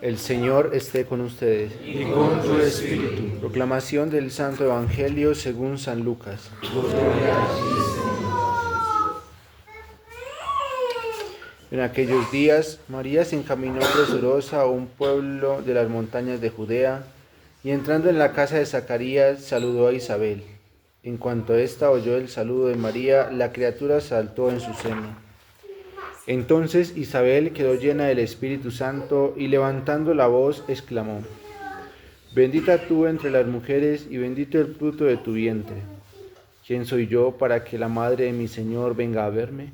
El Señor esté con ustedes. Y con tu espíritu. Proclamación del Santo Evangelio según San Lucas. En aquellos días, María se encaminó presurosa a un pueblo de las montañas de Judea, y entrando en la casa de Zacarías, saludó a Isabel. En cuanto ésta oyó el saludo de María, la criatura saltó en su seno. Entonces Isabel quedó llena del Espíritu Santo y levantando la voz exclamó: Bendita tú entre las mujeres y bendito el fruto de tu vientre. ¿Quién soy yo para que la madre de mi Señor venga a verme?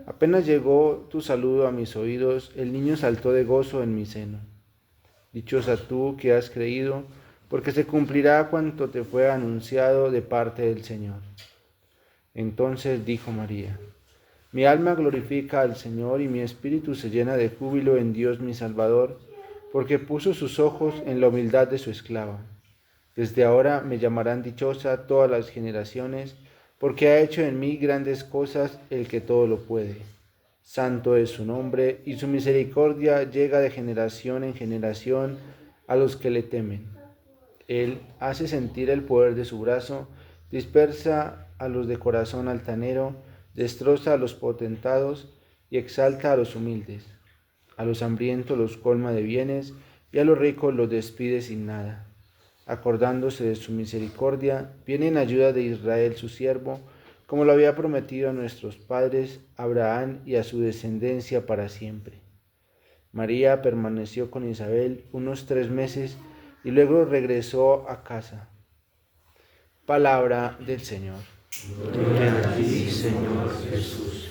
Apenas llegó tu saludo a mis oídos, el niño saltó de gozo en mi seno. Dichosa tú que has creído, porque se cumplirá cuanto te fue anunciado de parte del Señor. Entonces dijo María: Mi alma glorifica al Señor y mi espíritu se llena de júbilo en Dios mi Salvador, porque puso sus ojos en la humildad de su esclava. Desde ahora me llamarán dichosa todas las generaciones, porque ha hecho en mí grandes cosas el que todo lo puede. Santo es su nombre, y su misericordia llega de generación en generación a los que le temen. Él hace sentir el poder de su brazo, dispersa a los de corazón altanero, destroza a los potentados y exalta a los humildes. A los hambrientos los colma de bienes, y a los ricos los despide sin nada. Acordándose de su misericordia, viene en ayuda de Israel su siervo, como lo había prometido a nuestros padres, Abraham y a su descendencia para siempre. María permaneció con Isabel unos 3 meses y luego regresó a casa. Palabra del Señor. Gloria a ti, Señor Jesús.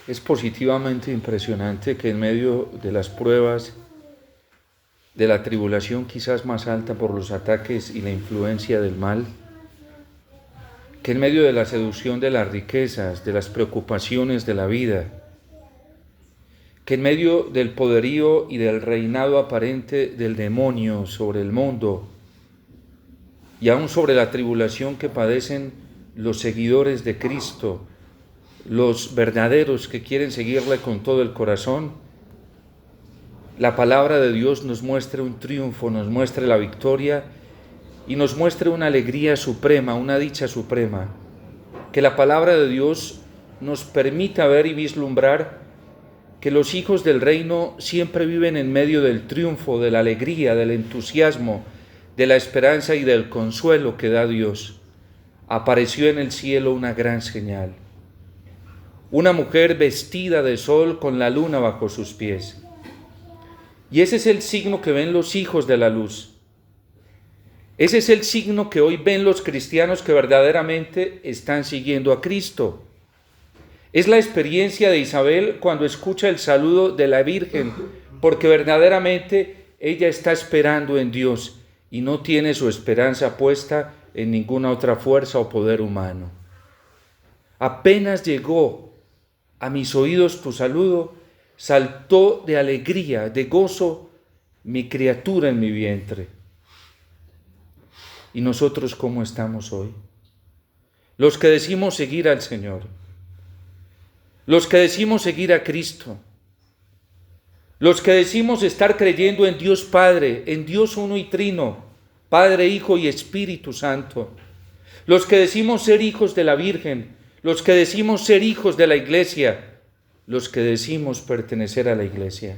Es positivamente impresionante que en medio de las pruebas, de la tribulación quizás más alta por los ataques y la influencia del mal, que en medio de la seducción de las riquezas, de las preocupaciones de la vida, que en medio del poderío y del reinado aparente del demonio sobre el mundo, y aún sobre la tribulación que padecen los seguidores de Cristo, los verdaderos que quieren seguirle con todo el corazón, la palabra de Dios nos muestra un triunfo, nos muestra la victoria y nos muestra una alegría suprema, una dicha suprema. Que la palabra de Dios nos permita ver y vislumbrar que los hijos del reino siempre viven en medio del triunfo, de la alegría, del entusiasmo, de la esperanza y del consuelo que da Dios. Apareció en el cielo una gran señal. Una mujer vestida de sol con la luna bajo sus pies. Y ese es el signo que ven los hijos de la luz. Ese es el signo que hoy ven los cristianos que verdaderamente están siguiendo a Cristo. Es la experiencia de Isabel cuando escucha el saludo de la Virgen, porque verdaderamente ella está esperando en Dios y no tiene su esperanza puesta en ninguna otra fuerza o poder humano. Apenas llegó a mis oídos tu saludo, saltó de alegría, de gozo, mi criatura en mi vientre. ¿Y nosotros cómo estamos hoy? Los que decimos seguir al Señor, los que decimos seguir a Cristo, los que decimos estar creyendo en Dios Padre, en Dios uno y trino, Padre, Hijo y Espíritu Santo, los que decimos ser hijos de la Virgen, los que decimos ser hijos de la Iglesia, los que decimos pertenecer a la Iglesia.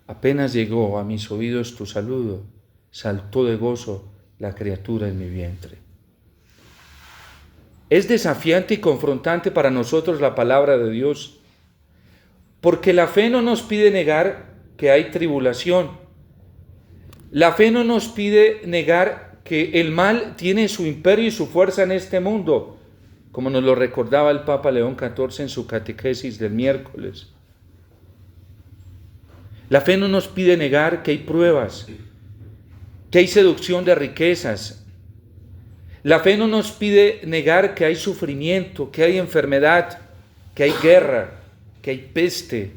Apenas llegó a mis oídos tu saludo, saltó de gozo la criatura en mi vientre. Es desafiante y confrontante para nosotros la palabra de Dios, porque la fe no nos pide negar que hay tribulación. La fe no nos pide negar que el mal tiene su imperio y su fuerza en este mundo, como nos lo recordaba el Papa León XIV en su catequesis del miércoles. La fe no nos pide negar que hay pruebas, que hay seducción de riquezas. La fe no nos pide negar que hay sufrimiento, que hay enfermedad, que hay guerra, que hay peste.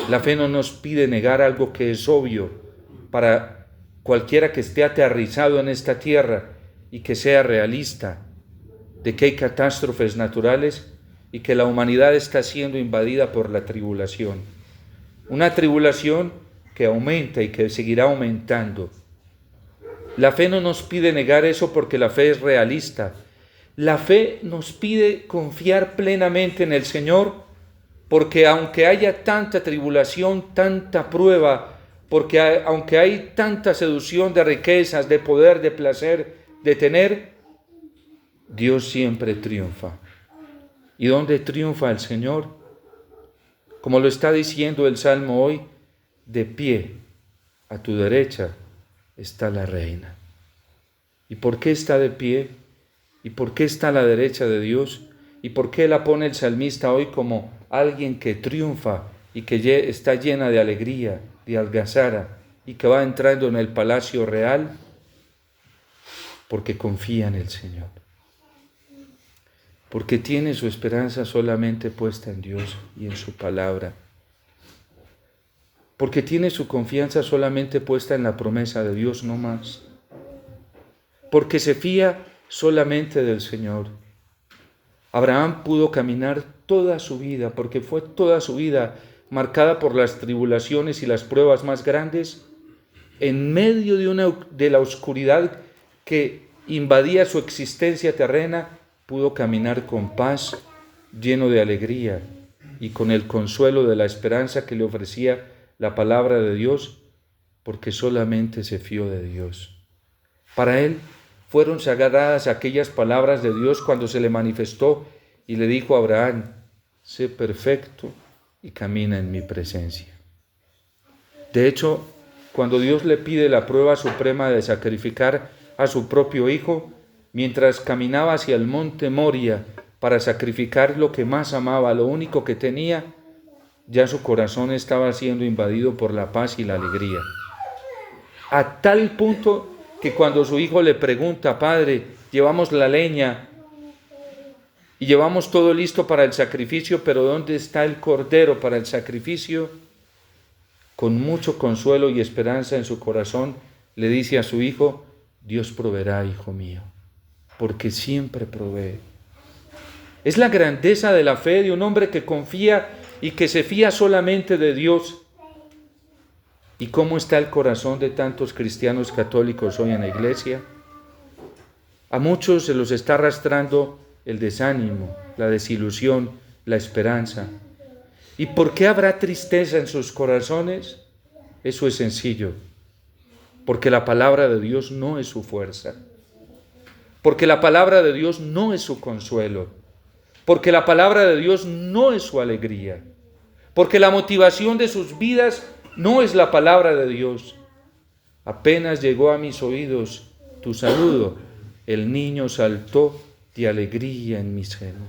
La fe no nos pide negar algo que es obvio para cualquiera que esté aterrizado en esta tierra y que sea realista de que hay catástrofes naturales y que la humanidad está siendo invadida por la tribulación. Una tribulación que aumenta y que seguirá aumentando. La fe no nos pide negar eso porque la fe es realista. La fe nos pide confiar plenamente en el Señor porque aunque haya tanta tribulación, tanta prueba, porque aunque hay tanta seducción de riquezas, de poder, de placer, de tener, Dios siempre triunfa. ¿Y dónde triunfa el Señor? Como lo está diciendo el Salmo hoy, de pie a tu derecha está la reina. ¿Y por qué está de pie? ¿Y por qué está a la derecha de Dios? ¿Y por qué la pone el salmista hoy como alguien que triunfa y que está llena de alegría, de algazara y que va entrando en el palacio real? Porque confía en el Señor. Porque tiene su esperanza solamente puesta en Dios y en su palabra. Porque tiene su confianza solamente puesta en la promesa de Dios, no más. Porque se fía solamente del Señor. Abraham pudo caminar toda su vida, porque fue toda su vida marcada por las tribulaciones y las pruebas más grandes, en medio de la oscuridad que invadía su existencia terrena, pudo caminar con paz, lleno de alegría y con el consuelo de la esperanza que le ofrecía la palabra de Dios, porque solamente se fió de Dios. Para él fueron sagradas aquellas palabras de Dios cuando se le manifestó y le dijo a Abraham: sé perfecto y camina en mi presencia. De hecho, cuando Dios le pide la prueba suprema de sacrificar a su propio hijo, mientras caminaba hacia el monte Moria para sacrificar lo que más amaba, lo único que tenía, ya su corazón estaba siendo invadido por la paz y la alegría. A tal punto que cuando su hijo le pregunta: Padre, llevamos la leña y llevamos todo listo para el sacrificio, pero ¿dónde está el cordero para el sacrificio? Con mucho consuelo y esperanza en su corazón, le dice a su hijo: Dios proveerá, hijo mío, porque siempre provee. Es la grandeza de la fe de un hombre que confía y que se fía solamente de Dios. ¿Y cómo está el corazón de tantos cristianos católicos hoy en la iglesia? A muchos se los está arrastrando el desánimo, la desilusión, la esperanza. ¿Y por qué habrá tristeza en sus corazones? Eso es sencillo. Porque la palabra de Dios no es su fuerza. Porque la palabra de Dios no es su consuelo. Porque la palabra de Dios no es su alegría. Porque la motivación de sus vidas no es la palabra de Dios. Apenas llegó a mis oídos tu saludo, el niño saltó de alegría en mi seno.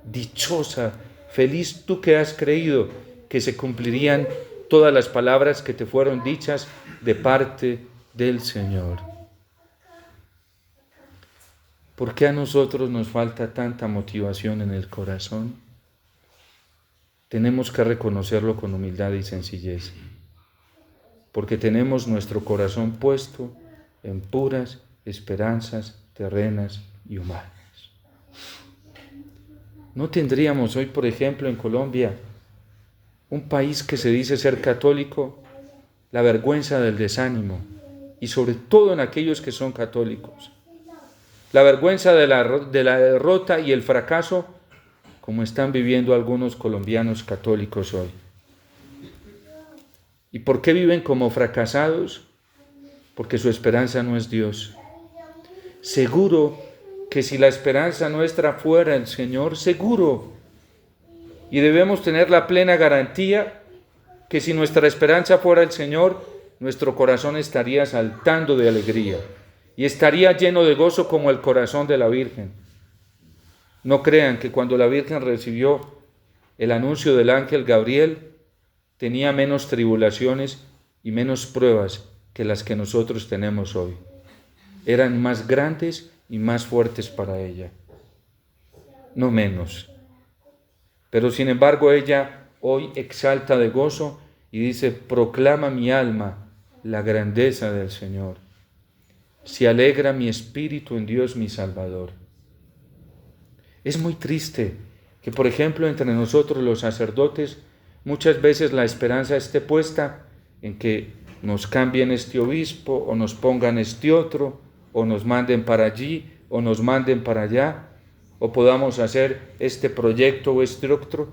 Dichosa, feliz tú que has creído que se cumplirían todas las palabras que te fueron dichas de parte del Señor. ¿Por qué a nosotros nos falta tanta motivación en el corazón? Tenemos que reconocerlo con humildad y sencillez, porque tenemos nuestro corazón puesto en puras esperanzas terrenas y humanas. ¿No tendríamos hoy, por ejemplo, en Colombia, un país que se dice ser católico, la vergüenza del desánimo, y sobre todo en aquellos que son católicos? La vergüenza de la derrota y el fracaso, como están viviendo algunos colombianos católicos hoy. ¿Y por qué viven como fracasados? Porque su esperanza no es Dios. Seguro que si la esperanza nuestra fuera el Señor, seguro, y debemos tener la plena garantía que si nuestra esperanza fuera el Señor, nuestro corazón estaría saltando de alegría y estaría lleno de gozo como el corazón de la Virgen. No crean que cuando la Virgen recibió el anuncio del ángel Gabriel, tenía menos tribulaciones y menos pruebas que las que nosotros tenemos hoy. Eran más grandes y más fuertes para ella, no menos. Pero sin embargo ella hoy exalta de gozo y dice: proclama mi alma la grandeza del Señor. Se alegra mi espíritu en Dios mi Salvador. Es muy triste que, por ejemplo, entre nosotros los sacerdotes, muchas veces la esperanza esté puesta en que nos cambien este obispo, o nos pongan este otro, o nos manden para allí, o nos manden para allá, o podamos hacer este proyecto o este otro.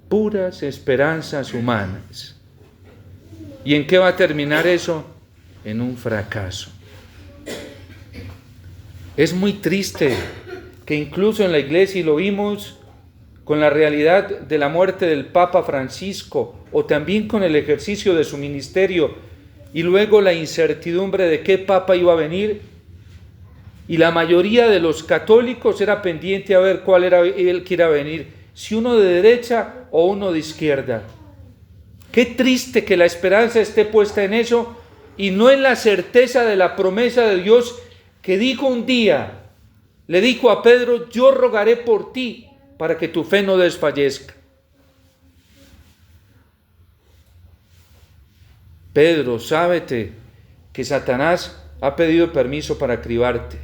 Puras esperanzas humanas. ¿Y en qué va a terminar eso? En un fracaso. Es muy triste que incluso en la iglesia, y lo vimos con la realidad de la muerte del Papa Francisco, o también con el ejercicio de su ministerio, y luego la incertidumbre de qué Papa iba a venir, y la mayoría de los católicos era pendiente a ver cuál era el que iba a venir, si uno de derecha o uno de izquierda. Qué triste que la esperanza esté puesta en eso y no en la certeza de la promesa de Dios que dijo un día, le dijo a Pedro: yo rogaré por ti para que tu fe no desfallezca. Pedro, sábete que Satanás ha pedido permiso para cribarte.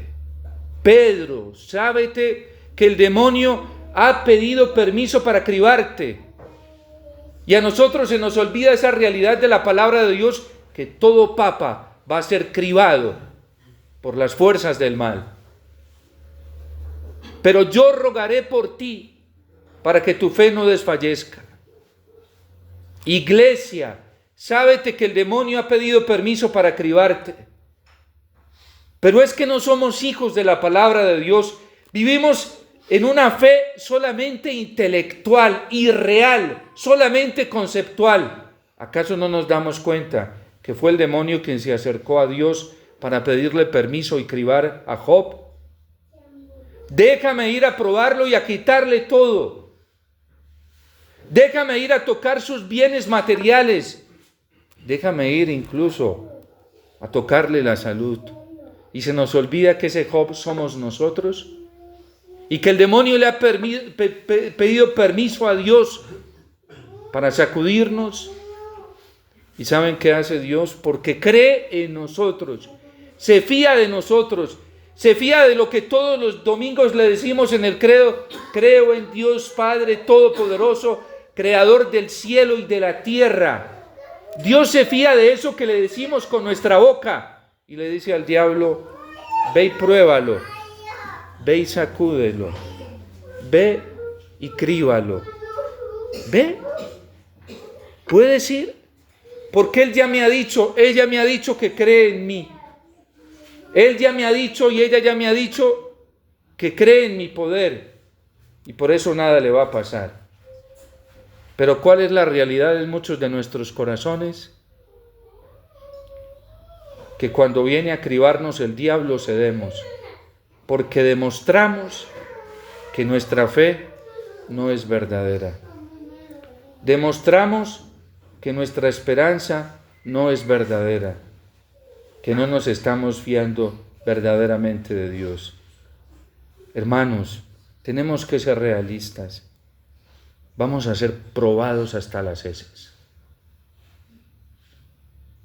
Pedro, sábete que el demonio ha pedido permiso para cribarte. Y a nosotros se nos olvida esa realidad de la palabra de Dios, que todo papa va a ser cribado por las fuerzas del mal. Pero yo rogaré por ti para que tu fe no desfallezca. Iglesia, sábete que el demonio ha pedido permiso para cribarte. Pero es que no somos hijos de la palabra de Dios. Vivimos en una fe solamente intelectual, irreal, solamente conceptual. ¿Acaso no nos damos cuenta que fue el demonio quien se acercó a Dios para pedirle permiso y cribar a Job? Déjame ir a probarlo y a quitarle todo. Déjame ir a tocar sus bienes materiales. Déjame ir incluso a tocarle la salud. Y se nos olvida que ese Job somos nosotros y que el demonio le ha pedido permiso a Dios para sacudirnos. ¿Y saben qué hace Dios? Porque cree en nosotros, se fía de nosotros, se fía de lo que todos los domingos le decimos en el credo: creo en Dios Padre Todopoderoso, Creador del cielo y de la tierra. Dios se fía de eso que le decimos con nuestra boca. Y le dice al diablo: ve y pruébalo, ve y sacúdelo, ve y críbalo. ¿Ve? ¿Puedes ir? Porque él ya me ha dicho, ella me ha dicho que cree en mí. Él ya me ha dicho y ella ya me ha dicho que cree en mi poder. Y por eso nada le va a pasar. Pero ¿cuál es la realidad en muchos de nuestros corazones? Que cuando viene a cribarnos el diablo cedemos, porque demostramos que nuestra fe no es verdadera. Demostramos que nuestra esperanza no es verdadera, que no nos estamos fiando verdaderamente de Dios. Hermanos, tenemos que ser realistas. Vamos a ser probados hasta las heces.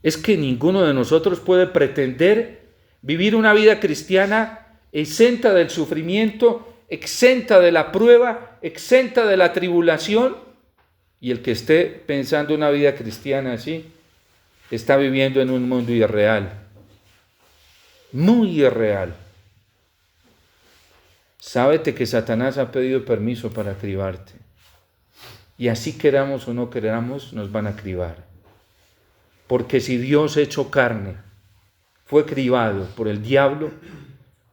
Es que ninguno de nosotros puede pretender vivir una vida cristiana exenta del sufrimiento, exenta de la prueba, exenta de la tribulación. Y el que esté pensando una vida cristiana así, está viviendo en un mundo irreal, muy irreal. Sábete que Satanás ha pedido permiso para cribarte. Y así queramos o no queramos, nos van a cribar. Porque si Dios hecho carne fue cribado por el diablo,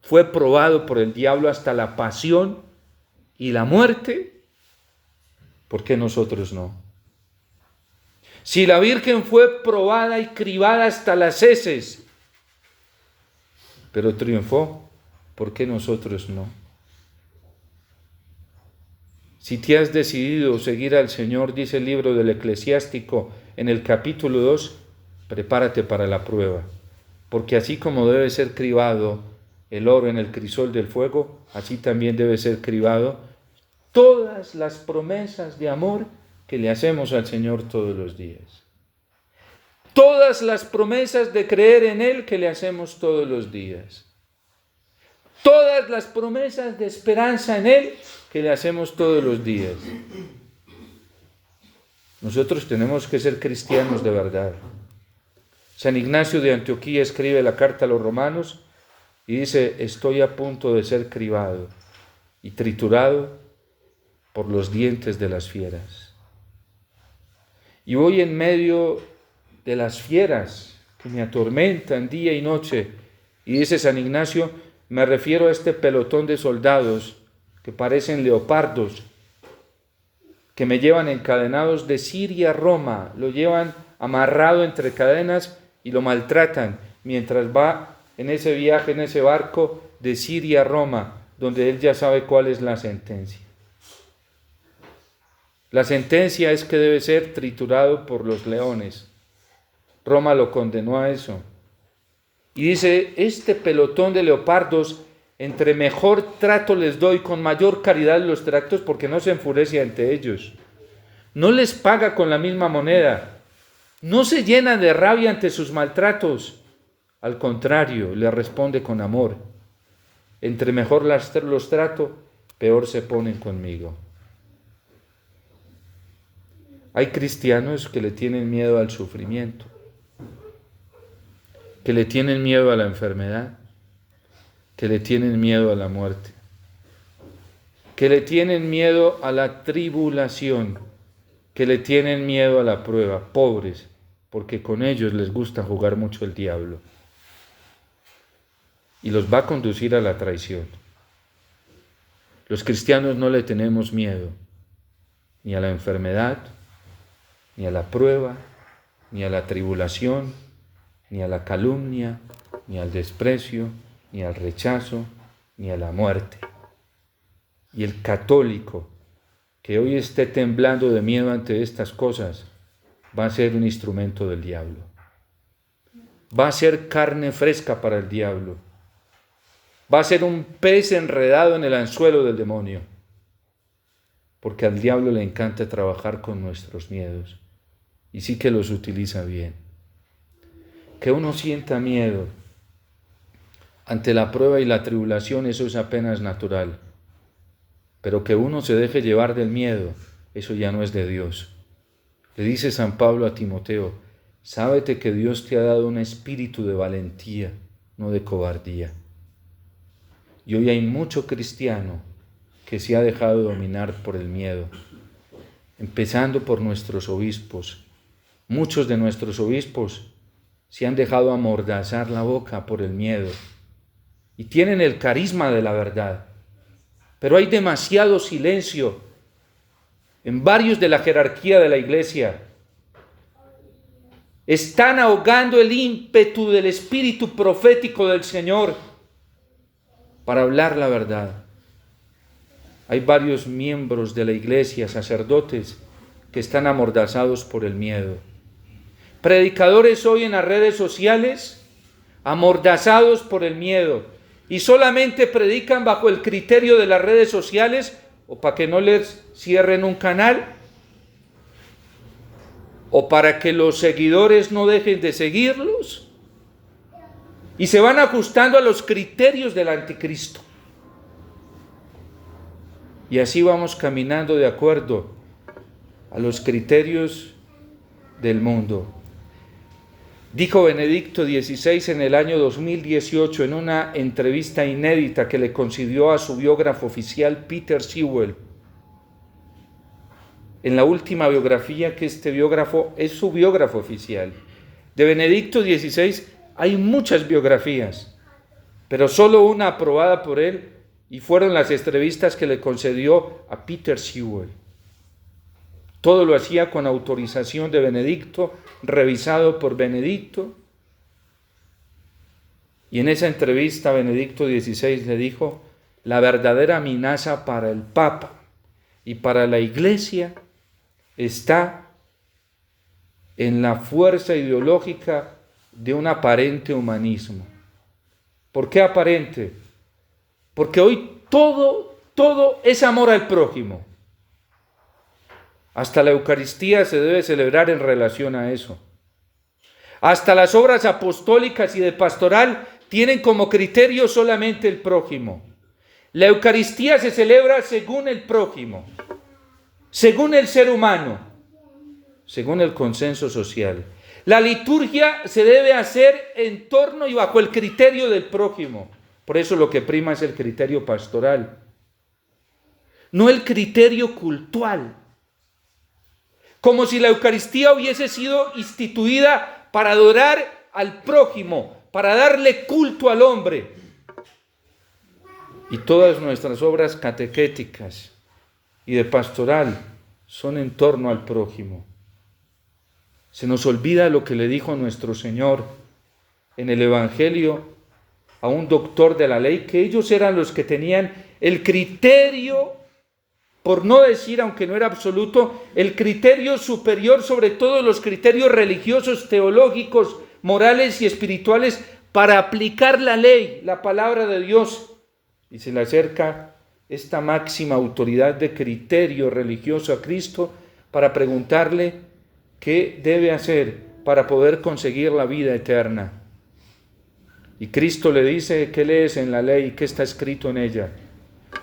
fue probado por el diablo hasta la pasión y la muerte, ¿por qué nosotros no? Si la Virgen fue probada y cribada hasta las heces, pero triunfó, ¿por qué nosotros no? Si te has decidido seguir al Señor, dice el libro del Eclesiástico en el capítulo 2, prepárate para la prueba, porque así como debe ser cribado el oro en el crisol del fuego, así también debe ser cribado todas las promesas de amor que le hacemos al Señor todos los días. todas las promesas de creer en Él que le hacemos todos los días. Todas las promesas de esperanza en Él que le hacemos todos los días. Nosotros tenemos que ser cristianos de verdad. San Ignacio de Antioquía escribe la carta a los romanos y dice: estoy a punto de ser cribado y triturado por los dientes de las fieras. Y voy en medio de las fieras que me atormentan día y noche. Y dice San Ignacio: me refiero a este pelotón de soldados que parecen leopardos, que me llevan encadenados de Siria a Roma, lo llevan amarrado entre cadenas y lo maltratan mientras va en ese viaje, en ese barco de Siria a Roma, donde él ya sabe cuál es la sentencia. La sentencia es que debe ser triturado por los leones. Roma lo condenó a eso. Y dice: este pelotón de leopardos, entre mejor trato les doy, con mayor caridad los tratos, porque no se enfurece ante ellos. No les paga con la misma moneda. No se llena de rabia ante sus maltratos. Al contrario, le responde con amor. Entre mejor los trato, peor se ponen conmigo. Hay cristianos que le tienen miedo al sufrimiento, que le tienen miedo a la enfermedad, que le tienen miedo a la muerte, que le tienen miedo a la tribulación, que le tienen miedo a la prueba. Pobres, porque con ellos les gusta jugar mucho el diablo y los va a conducir a la traición. Los cristianos no le tenemos miedo ni a la enfermedad, ni a la prueba, ni a la tribulación, ni a la calumnia, ni al desprecio, ni al rechazo, ni a la muerte. Y el católico que hoy esté temblando de miedo ante estas cosas va a ser un instrumento del diablo. Va a ser carne fresca para el diablo. Va a ser un pez enredado en el anzuelo del demonio. Porque al diablo le encanta trabajar con nuestros miedos. Y sí que los utiliza bien. Que uno sienta miedo ante la prueba y la tribulación, eso es apenas natural. Pero que uno se deje llevar del miedo, eso ya no es de Dios. Le dice San Pablo a Timoteo: sábete que Dios te ha dado un espíritu de valentía, no de cobardía. Y hoy hay mucho cristiano que se ha dejado dominar por el miedo, empezando por nuestros obispos. Muchos de nuestros obispos se han dejado amordazar la boca por el miedo y tienen el carisma de la verdad, pero hay demasiado silencio en varios de la jerarquía de la Iglesia. Están ahogando el ímpetu del espíritu profético del Señor para hablar la verdad. Hay varios miembros de la Iglesia, sacerdotes, que están amordazados por el miedo. Predicadores hoy en las redes sociales, amordazados por el miedo, y solamente predican bajo el criterio de las redes sociales, o para que no les cierren un canal, o para que los seguidores no dejen de seguirlos, y se van ajustando a los criterios del anticristo. Y así vamos caminando de acuerdo a los criterios del mundo. Dijo Benedicto XVI en el año 2018 en una entrevista inédita que le concedió a su biógrafo oficial Peter Sewell. En la última biografía, que este biógrafo es su biógrafo oficial. De Benedicto XVI hay muchas biografías, pero solo una aprobada por él, y fueron las entrevistas que le concedió a Peter Sewell. Todo lo hacía con autorización de Benedicto, revisado por Benedicto. Y en esa entrevista Benedicto XVI le dijo: la verdadera amenaza para el Papa y para la Iglesia está en la fuerza ideológica de un aparente humanismo. ¿Por qué aparente? Porque hoy todo es amor al prójimo. Hasta la Eucaristía se debe celebrar en relación a eso. Hasta las obras apostólicas y de pastoral tienen como criterio solamente el prójimo. La Eucaristía se celebra según el prójimo, según el ser humano, según el consenso social. La liturgia se debe hacer en torno y bajo el criterio del prójimo. Por eso lo que prima es el criterio pastoral, no el criterio cultual. Como si la Eucaristía hubiese sido instituida para adorar al prójimo, para darle culto al hombre. Y todas nuestras obras catequéticas y de pastoral son en torno al prójimo. Se nos olvida lo que le dijo nuestro Señor en el Evangelio a un doctor de la ley, que ellos eran los que tenían el criterio, por no decir, aunque no era absoluto, el criterio superior sobre todos los criterios religiosos, teológicos, morales y espirituales para aplicar la ley, la palabra de Dios. Y se le acerca esta máxima autoridad de criterio religioso a Cristo para preguntarle qué debe hacer para poder conseguir la vida eterna. Y Cristo le dice: ¿qué lees en la ley? ¿Qué está escrito en ella?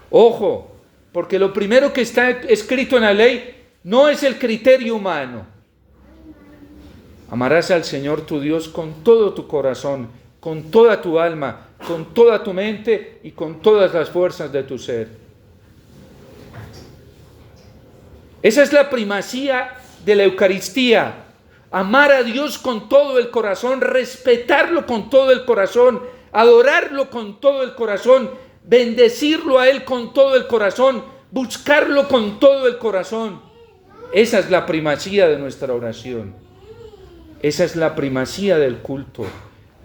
Ojo, porque lo primero que está escrito en la ley no es el criterio humano. Amarás al Señor tu Dios con todo tu corazón, con toda tu alma, con toda tu mente y con todas las fuerzas de tu ser. Esa es la primacía de la Eucaristía. Amar a Dios con todo el corazón, respetarlo con todo el corazón, adorarlo con todo el corazón, bendecirlo a Él con todo el corazón, buscarlo con todo el corazón. Esa es la primacía de nuestra oración. Esa es la primacía del culto.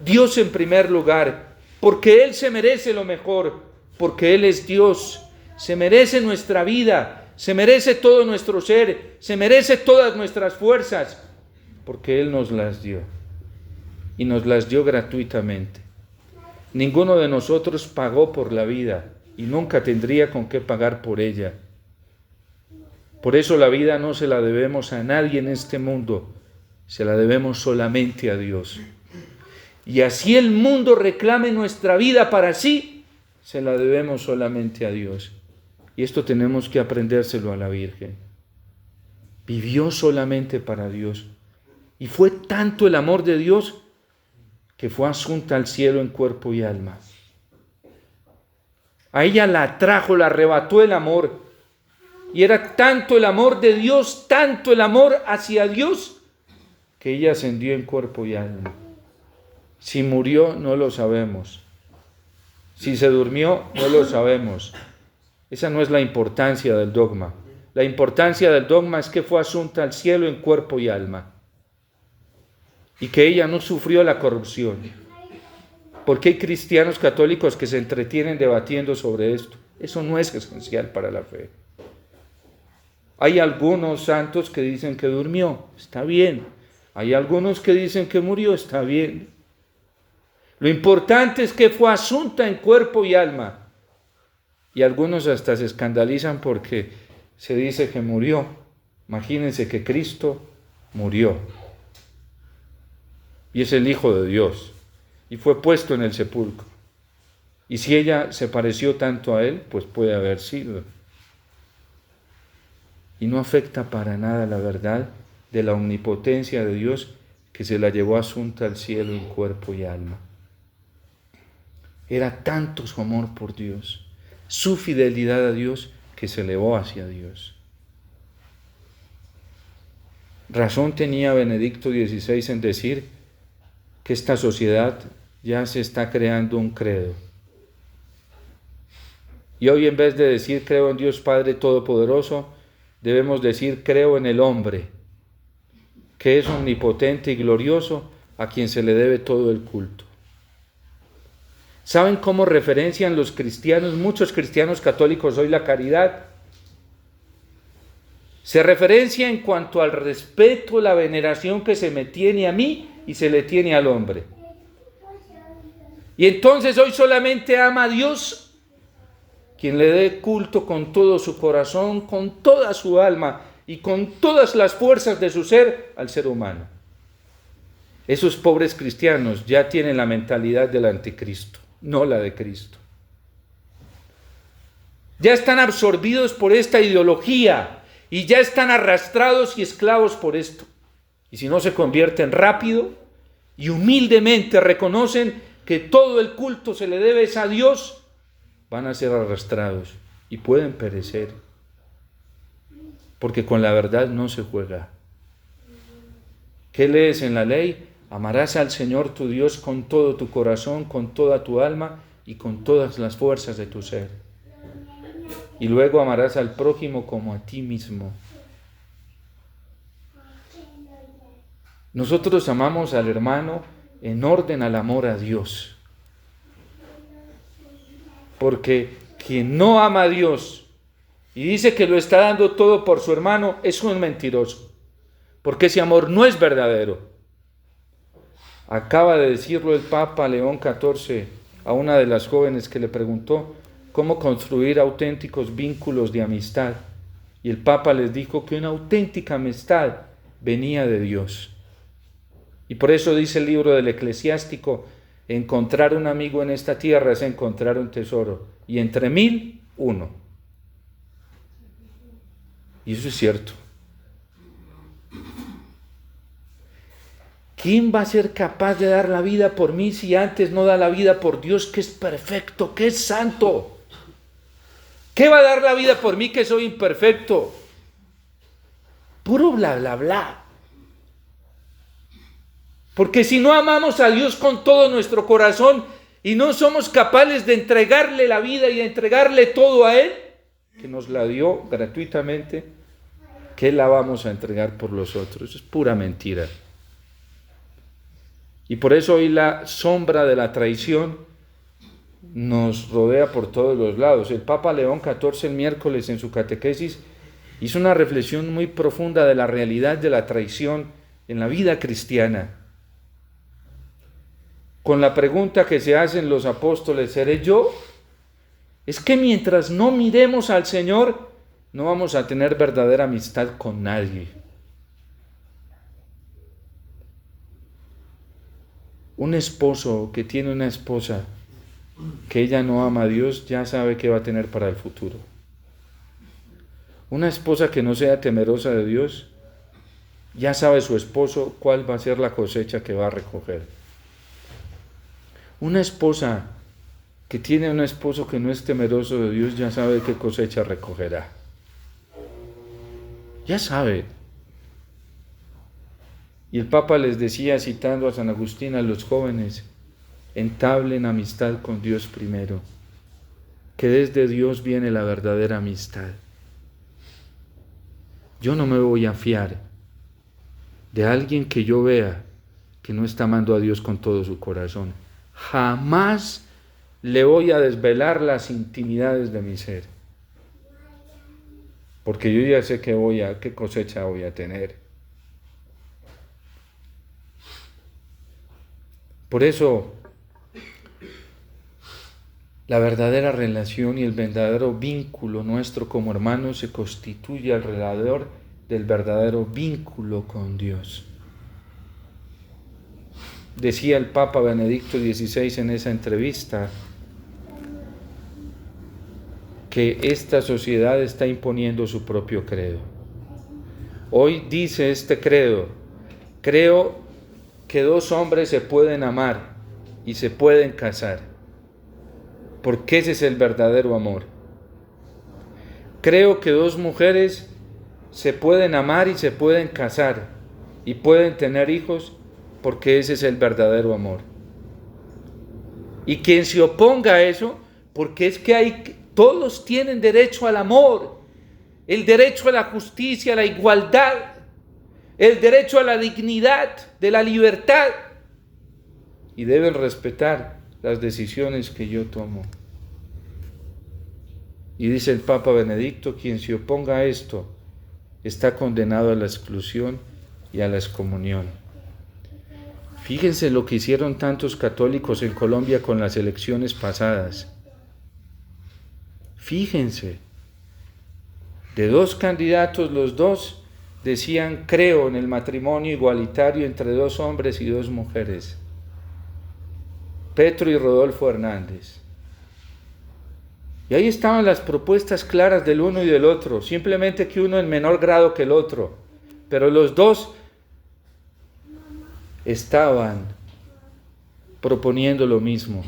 Dios en primer lugar, porque Él se merece lo mejor, porque Él es Dios, se merece nuestra vida, se merece todo nuestro ser, se merece todas nuestras fuerzas, porque Él nos las dio, y nos las dio gratuitamente. Ninguno de nosotros pagó por la vida, y nunca tendría con qué pagar por ella. Por eso la vida no se la debemos a nadie en este mundo, se la debemos solamente a Dios. Y así el mundo reclame nuestra vida para sí, se la debemos solamente a Dios. Y esto tenemos que aprendérselo a la Virgen. Vivió solamente para Dios. Y fue tanto el amor de Dios que fue asunta al cielo en cuerpo y alma. A ella la atrajo, la arrebató el amor. Y era tanto el amor de Dios, tanto el amor hacia Dios, que ella ascendió en cuerpo y alma. Si murió, no lo sabemos. Si se durmió, no lo sabemos. Esa no es la importancia del dogma. La importancia del dogma es que fue asunta al cielo en cuerpo y alma. Y que ella no sufrió la corrupción. Porque hay cristianos católicos que se entretienen debatiendo sobre esto. Eso no es esencial para la fe. Hay algunos santos que dicen que durmió. Está bien. Hay algunos que dicen que murió. Está bien. Lo importante es que fue asunta en cuerpo y alma. Y algunos hasta se escandalizan porque se dice que murió. Imagínense que Cristo murió. Y es el Hijo de Dios. Y fue puesto en el sepulcro. Y si ella se pareció tanto a Él, pues puede haber sido. Y no afecta para nada la verdad de la omnipotencia de Dios que se la llevó asunta al cielo en cuerpo y alma. Era tanto su amor por Dios, su fidelidad a Dios, que se elevó hacia Dios. Razón tenía Benedicto XVI en decir que esta sociedad ya se está creando un credo. Y hoy, en vez de decir creo en Dios Padre Todopoderoso, debemos decir creo en el hombre, que es omnipotente y glorioso, a quien se le debe todo el culto. ¿Saben cómo referencian los cristianos, muchos cristianos católicos hoy, la caridad? Se referencia en cuanto al respeto, la veneración que se me tiene a mí y se le tiene al hombre. Y entonces hoy solamente ama a Dios quien le dé culto con todo su corazón, con toda su alma y con todas las fuerzas de su ser al ser humano. Esos pobres cristianos ya tienen la mentalidad del anticristo, no la de Cristo. Ya están absorbidos por esta ideología y ya están arrastrados y esclavos por esto. Y si no se convierten rápido y humildemente reconocen que todo el culto se le debe a Dios, van a ser arrastrados y pueden perecer. Porque con la verdad no se juega. ¿Qué lees en la ley? Amarás al Señor tu Dios con todo tu corazón, con toda tu alma y con todas las fuerzas de tu ser. Y luego amarás al prójimo como a ti mismo. Nosotros amamos al hermano en orden al amor a Dios. Porque quien no ama a Dios y dice que lo está dando todo por su hermano es un mentiroso. Porque ese amor no es verdadero. Acaba de decirlo el Papa León XIV a una de las jóvenes que le preguntó cómo construir auténticos vínculos de amistad. Y el Papa les dijo que una auténtica amistad venía de Dios. Y por eso dice el libro del Eclesiástico, encontrar un amigo en esta tierra es encontrar un tesoro. Y entre 1000, uno. Y eso es cierto. ¿Quién va a ser capaz de dar la vida por mí si antes no da la vida por Dios, que es perfecto, que es santo? ¿Qué va a dar la vida por mí, que soy imperfecto? Puro bla, bla, bla. Porque si no amamos a Dios con todo nuestro corazón y no somos capaces de entregarle la vida y de entregarle todo a Él, que nos la dio gratuitamente, ¿qué la vamos a entregar por los otros? Es pura mentira. Y por eso hoy la sombra de la traición nos rodea por todos los lados. El Papa León XIV el miércoles en su catequesis hizo una reflexión muy profunda de la realidad de la traición en la vida cristiana. Con la pregunta que se hacen los apóstoles, ¿seré yo? Es que mientras no miremos al Señor, no vamos a tener verdadera amistad con nadie. Un esposo que tiene una esposa que ella no ama a Dios, ya sabe qué va a tener para el futuro. Una esposa que no sea temerosa de Dios, ya sabe su esposo cuál va a ser la cosecha que va a recoger. Una esposa que tiene un esposo que no es temeroso de Dios, ya sabe qué cosecha recogerá. Ya sabe. Y el Papa les decía, citando a San Agustín, a los jóvenes, entablen amistad con Dios primero, que desde Dios viene la verdadera amistad. Yo no me voy a fiar de alguien que yo vea que no está amando a Dios con todo su corazón. Jamás le voy a desvelar las intimidades de mi ser, porque yo ya sé qué cosecha voy a tener. Por eso, la verdadera relación y el verdadero vínculo nuestro como hermanos se constituye alrededor del verdadero vínculo con Dios. Decía el Papa Benedicto XVI en esa entrevista que esta sociedad está imponiendo su propio credo. Hoy dice este credo: creo que dos hombres se pueden amar y se pueden casar, porque ese es el verdadero amor. Creo que dos mujeres se pueden amar y se pueden casar y pueden tener hijos, porque ese es el verdadero amor. Y quien se oponga a eso, porque es que todos tienen derecho al amor, el derecho a la justicia, a la igualdad, el derecho a la dignidad, de la libertad, y deben respetar las decisiones que yo tomo. Y dice el Papa Benedicto, quien se oponga a esto está condenado a la exclusión y a la excomunión. Fíjense lo que hicieron tantos católicos en Colombia con las elecciones pasadas. Fíjense, de dos candidatos, los dos decían: creo en el matrimonio igualitario entre 2 hombres y 2 mujeres. Petro y Rodolfo Hernández. Y ahí estaban las propuestas claras del uno y del otro, simplemente que uno en menor grado que el otro, pero los dos estaban proponiendo lo mismo: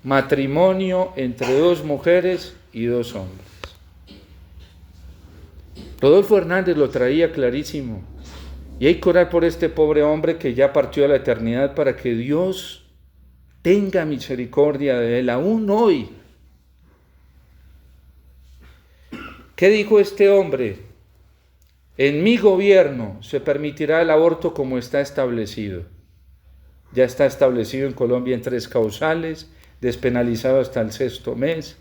matrimonio entre 2 mujeres y 2 hombres. Rodolfo Hernández lo traía clarísimo, y hay que orar por este pobre hombre que ya partió a la eternidad, para que Dios tenga misericordia de él aún hoy. ¿Qué dijo este hombre? En mi gobierno se permitirá el aborto como está establecido. Ya está establecido en Colombia en 3 causales, despenalizado hasta el 6º mes.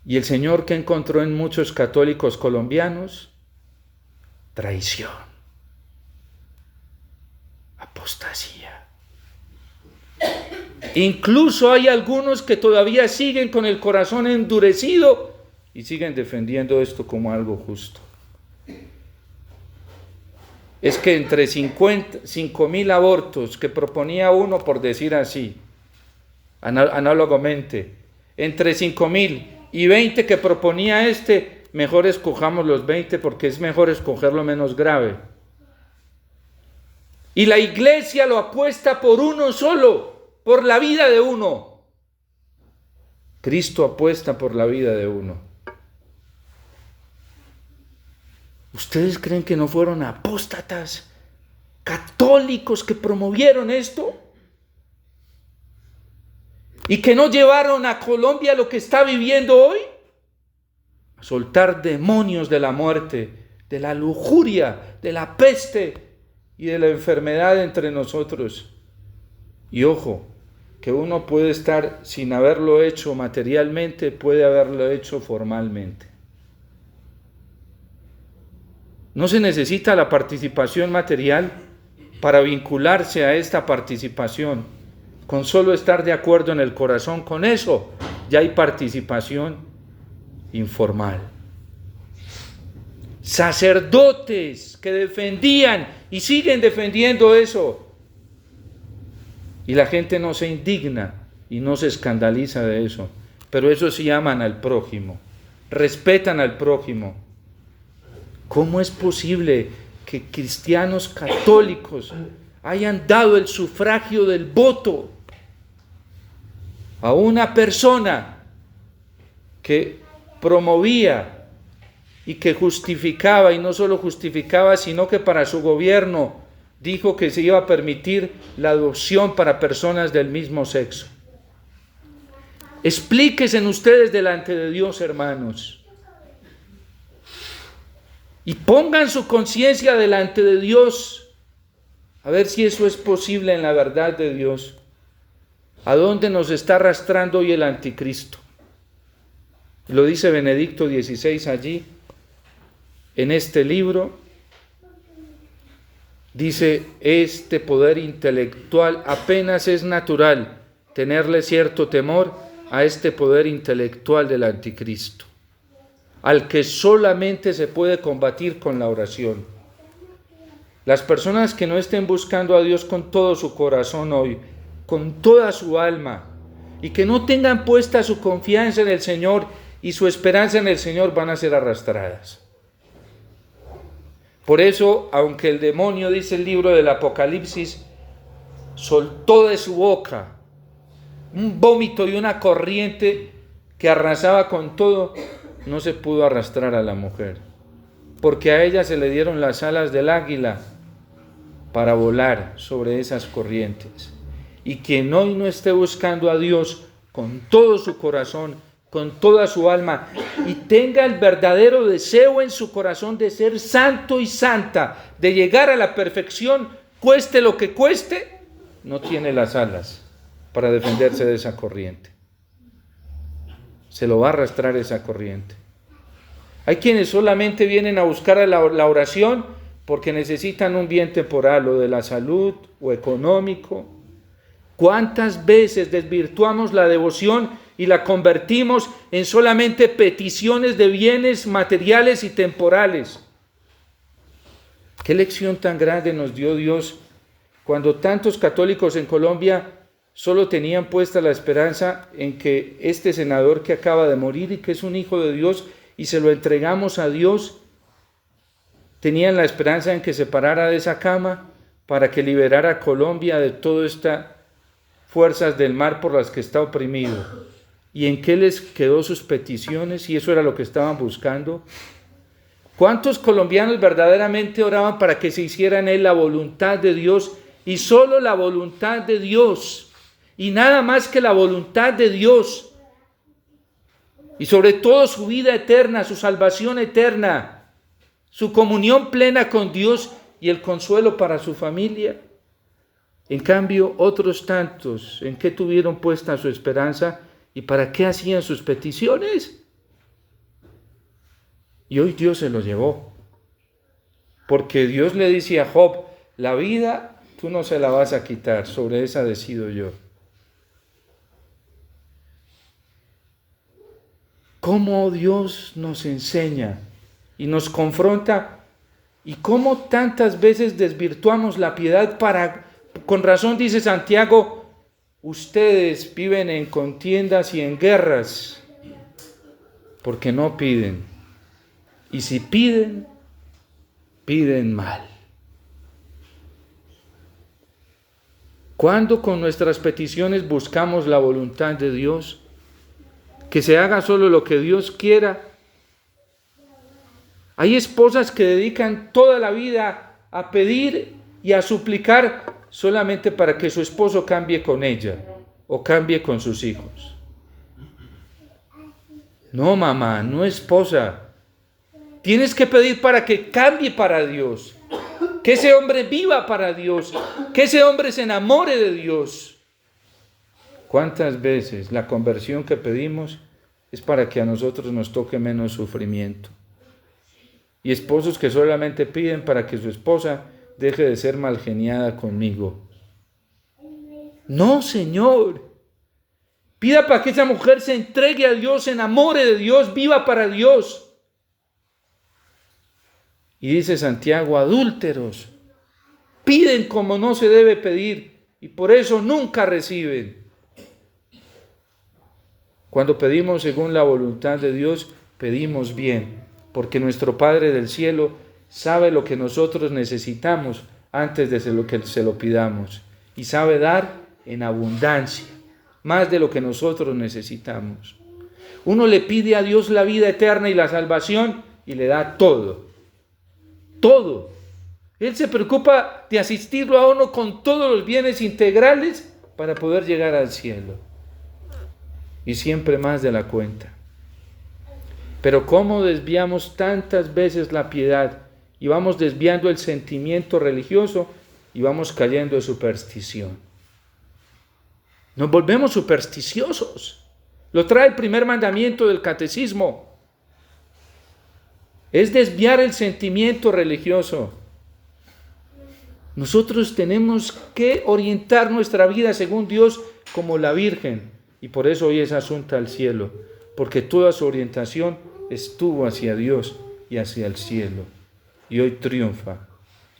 Y el Señor, ¿qué encontró en muchos católicos colombianos? Traición, apostasía. Incluso hay algunos que todavía siguen con el corazón endurecido y siguen defendiendo esto como algo justo. Es que entre 5.000 abortos que proponía uno, por decir así, análogamente, entre 5.000 y 20 que proponía este, mejor escojamos los 20 porque es mejor escoger lo menos grave. Y la iglesia lo apuesta por uno solo, por la vida de uno. Cristo apuesta por la vida de uno. ¿Ustedes creen que no fueron apóstatas, católicos que promovieron esto? ¿Y que no llevaron a Colombia lo que está viviendo hoy? A soltar demonios de la muerte, de la lujuria, de la peste y de la enfermedad entre nosotros. Y ojo, que uno puede estar sin haberlo hecho materialmente, puede haberlo hecho formalmente. No se necesita la participación material para vincularse a esta participación. Con solo estar de acuerdo en el corazón, con eso ya hay participación informal. Sacerdotes que defendían y siguen defendiendo eso. Y la gente no se indigna y no se escandaliza de eso. Pero esos sí aman al prójimo, respetan al prójimo. ¿Cómo es posible que cristianos católicos hayan dado el sufragio del voto a una persona que promovía y que justificaba, y no solo justificaba, sino que para su gobierno dijo que se iba a permitir la adopción para personas del mismo sexo? Explíquense ustedes delante de Dios, hermanos, y pongan su conciencia delante de Dios, a ver si eso es posible en la verdad de Dios. ¿A dónde nos está arrastrando hoy el anticristo? Lo dice Benedicto XVI allí, en este libro. Dice: este poder intelectual apenas es natural tenerle cierto temor a este poder intelectual del anticristo, al que solamente se puede combatir con la oración. Las personas que no estén buscando a Dios con todo su corazón hoy, con toda su alma, y que no tengan puesta su confianza en el Señor y su esperanza en el Señor, van a ser arrastradas. Por eso, aunque el demonio, dice el libro del Apocalipsis, soltó de su boca un vómito y una corriente que arrasaba con todo, no se pudo arrastrar a la mujer, porque a ella se le dieron las alas del águila para volar sobre esas corrientes. Y quien hoy no esté buscando a Dios con todo su corazón, con toda su alma, y tenga el verdadero deseo en su corazón de ser santo y santa, de llegar a la perfección, cueste lo que cueste, no tiene las alas para defenderse de esa corriente. Se lo va a arrastrar esa corriente. Hay quienes solamente vienen a buscar a la oración porque necesitan un bien temporal, o de la salud, o económico. ¿Cuántas veces desvirtuamos la devoción y la convertimos en solamente peticiones de bienes materiales y temporales. ¿Qué lección tan grande nos dio Dios cuando tantos católicos en Colombia solo tenían puesta la esperanza en que este senador que acaba de morir y que es un hijo de Dios y se lo entregamos a Dios, tenían la esperanza en que se parara de esa cama para que liberara a Colombia de todas estas fuerzas del mar por las que está oprimido? ¿Y en qué les quedó sus peticiones? Y eso era lo que estaban buscando. ¿Cuántos colombianos verdaderamente oraban para que se hiciera en él la voluntad de Dios y solo la voluntad de Dios y nada más que la voluntad de Dios? Y sobre todo su vida eterna, su salvación eterna, su comunión plena con Dios y el consuelo para su familia. En cambio, otros tantos, ¿en qué tuvieron puesta su esperanza y para qué hacían sus peticiones? Y hoy Dios se lo llevó. Porque Dios le dice a Job, la vida tú no se la vas a quitar, sobre esa decido yo. ¿Cómo Dios nos enseña y nos confronta? ¿Y cómo tantas veces desvirtuamos la piedad con razón dice Santiago, ustedes viven en contiendas y en guerras porque no piden? Y si piden, piden mal. ¿Cuándo con nuestras peticiones buscamos la voluntad de Dios? Que se haga solo lo que Dios quiera. Hay esposas que dedican toda la vida a pedir y a suplicar solamente para que su esposo cambie con ella o cambie con sus hijos. No, mamá, no, esposa. Tienes que pedir para que cambie para Dios, que ese hombre viva para Dios, que ese hombre se enamore de Dios. ¿Cuántas veces la conversión que pedimos es para que a nosotros nos toque menos sufrimiento? Y esposos que solamente piden para que su esposa deje de ser malgeniada conmigo. No, Señor. Pida para que esa mujer se entregue a Dios, se enamore de Dios, viva para Dios. Y dice Santiago, adúlteros, piden como no se debe pedir y por eso nunca reciben. Cuando pedimos según la voluntad de Dios, pedimos bien, porque nuestro Padre del cielo sabe lo que nosotros necesitamos antes de que se lo pidamos y sabe dar en abundancia, más de lo que nosotros necesitamos. Uno le pide a Dios la vida eterna y la salvación y le da todo. Todo. Él se preocupa de asistirlo a uno con todos los bienes integrales para poder llegar al cielo. Y siempre más de la cuenta. Pero ¿cómo desviamos tantas veces la piedad? Y vamos desviando el sentimiento religioso y vamos cayendo en superstición. Nos volvemos supersticiosos. Lo trae el primer mandamiento del catecismo. Es desviar el sentimiento religioso. Nosotros tenemos que orientar nuestra vida según Dios como la Virgen. Y por eso hoy es asunta al cielo. Porque toda su orientación estuvo hacia Dios y hacia el cielo. Y hoy triunfa.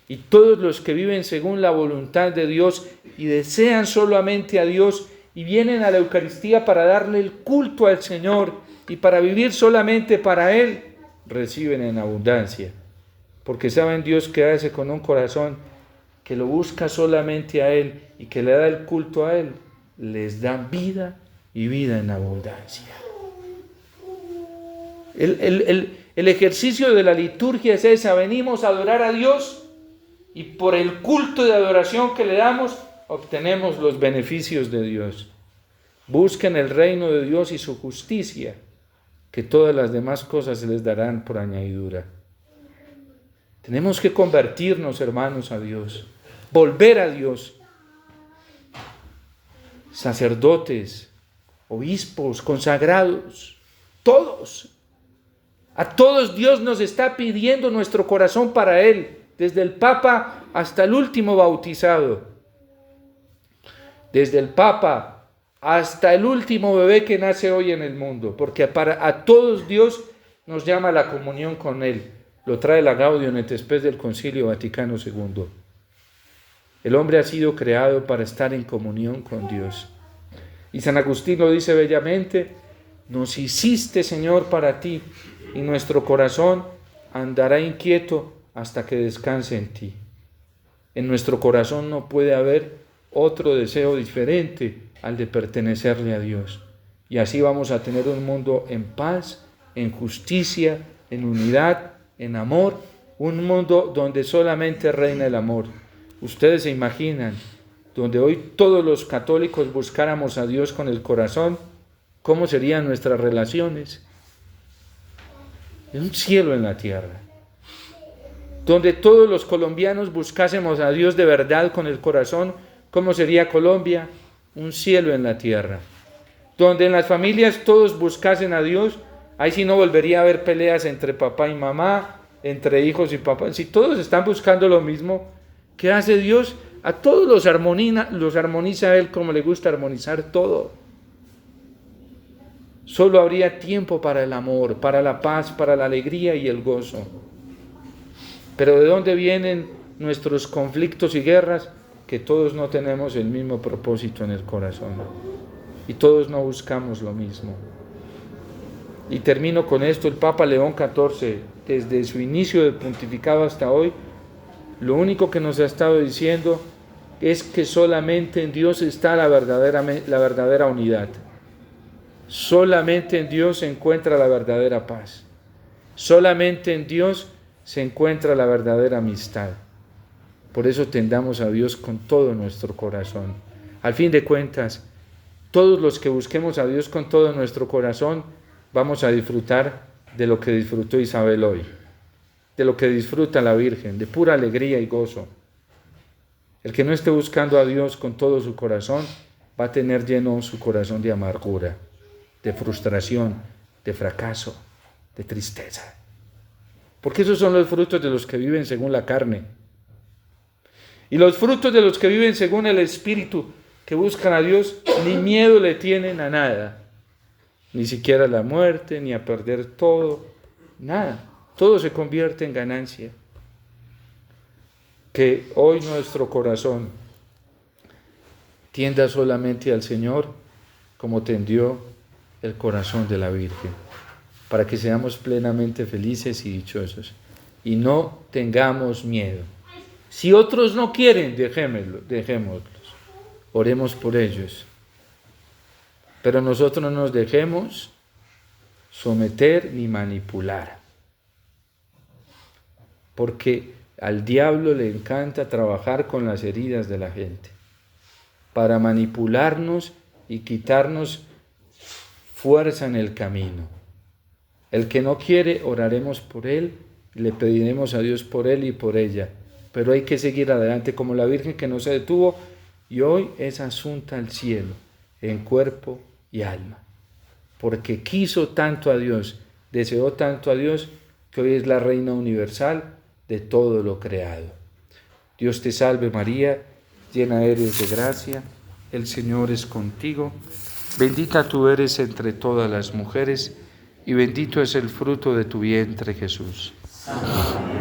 Y todos los que viven según la voluntad de Dios y desean solamente a Dios y vienen a la Eucaristía para darle el culto al Señor y para vivir solamente para Él, reciben en abundancia, porque saben Dios que hace con un corazón que lo busca solamente a Él y que le da el culto a Él, les da vida y vida en abundancia. El ejercicio de la liturgia es esa, venimos a adorar a Dios y por el culto de adoración que le damos obtenemos los beneficios de Dios. Busquen el reino de Dios y su justicia, que todas las demás cosas se les darán por añadidura. Tenemos que convertirnos, hermanos, a Dios, volver a Dios. Sacerdotes, obispos, consagrados, todos. A todos Dios nos está pidiendo nuestro corazón para Él, desde el Papa hasta el último bautizado. Desde el Papa hasta el último bebé que nace hoy en el mundo, porque a todos Dios nos llama a la comunión con Él. Lo trae la Gaudium et Spes del Concilio Vaticano II. El hombre ha sido creado para estar en comunión con Dios. Y San Agustín lo dice bellamente: nos hiciste, Señor, para ti, y nuestro corazón andará inquieto hasta que descanse en ti. En nuestro corazón no puede haber otro deseo diferente al de pertenecerle a Dios. Y así vamos a tener un mundo en paz, en justicia, en unidad, en amor, un mundo donde solamente reina el amor. Ustedes se imaginan, donde hoy todos los católicos buscáramos a Dios con el corazón, ¿cómo serían nuestras relaciones? Es un cielo en la tierra. Donde todos los colombianos buscásemos a Dios de verdad con el corazón, ¿cómo sería Colombia? Un cielo en la tierra. Donde en las familias todos buscasen a Dios, ahí sí no volvería a haber peleas entre papá y mamá, entre hijos y papá. Si todos están buscando lo mismo, ¿qué hace Dios? A todos los armoniza a Él como le gusta armonizar todo. Solo habría tiempo para el amor, para la paz, para la alegría y el gozo. Pero ¿de dónde vienen nuestros conflictos y guerras? Que todos no tenemos el mismo propósito en el corazón. Y todos no buscamos lo mismo. Y termino con esto: el Papa León XIV, desde su inicio de pontificado hasta hoy, lo único que nos ha estado diciendo es que solamente en Dios está la verdadera unidad. Solamente en Dios se encuentra la verdadera paz. Solamente en Dios se encuentra la verdadera amistad. Por eso tendamos a Dios con todo nuestro corazón. Al fin de cuentas, todos los que busquemos a Dios con todo nuestro corazón, vamos a disfrutar de lo que disfrutó Isabel hoy, de lo que disfruta la Virgen, de pura alegría y gozo. El que no esté buscando a Dios con todo su corazón, va a tener lleno su corazón de amargura, de frustración, de fracaso, de tristeza. Porque esos son los frutos de los que viven según la carne. Y los frutos de los que viven según el Espíritu, que buscan a Dios, ni miedo le tienen a nada. Ni siquiera a la muerte, ni a perder todo, nada. Todo se convierte en ganancia. Que hoy nuestro corazón tienda solamente al Señor, como tendió el corazón de la Virgen, para que seamos plenamente felices y dichosos, y no tengamos miedo. Si otros no quieren, dejémoslos, oremos por ellos, pero nosotros no nos dejemos someter ni manipular, porque al diablo le encanta trabajar con las heridas de la gente, para manipularnos y quitarnos fuerza en el camino. El que no quiere, oraremos por él, le pediremos a Dios por él y por ella, pero hay que seguir adelante como la Virgen que no se detuvo y hoy es asunta al cielo, en cuerpo y alma, porque quiso tanto a Dios, deseó tanto a Dios, que hoy es la Reina universal de todo lo creado. Dios te salve María, llena eres de gracia, el Señor es contigo, bendita tú eres entre todas las mujeres, y bendito es el fruto de tu vientre, Jesús. Santa